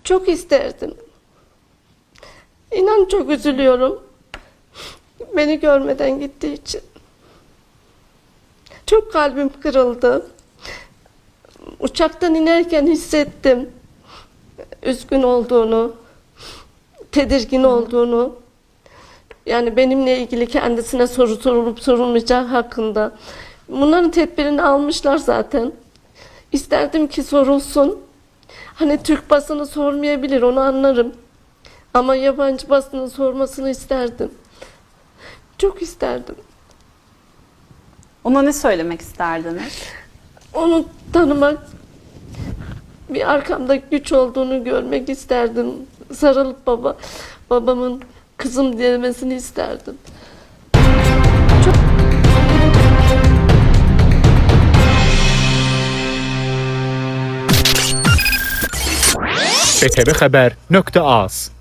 Çok isterdim. İnan çok üzülüyorum. Beni görmeden gittiği için. Çok kalbim kırıldı. Uçaktan inerken hissettim. Üzgün olduğunu, tedirgin olduğunu. Yani benimle ilgili kendisine soru sorulup sorulmayacağı hakkında. Bunların tedbirini almışlar zaten. İsterdim ki sorulsun. Hani Türk basını sormayabilir, onu anlarım. Ama yabancı basının sormasını isterdim. Çok isterdim. Ona ne söylemek isterdiniz? Onu tanımak, bir arkamda güç olduğunu görmek isterdim. Sarılıp babamın kızım demesini isterdim. BTV Haber.az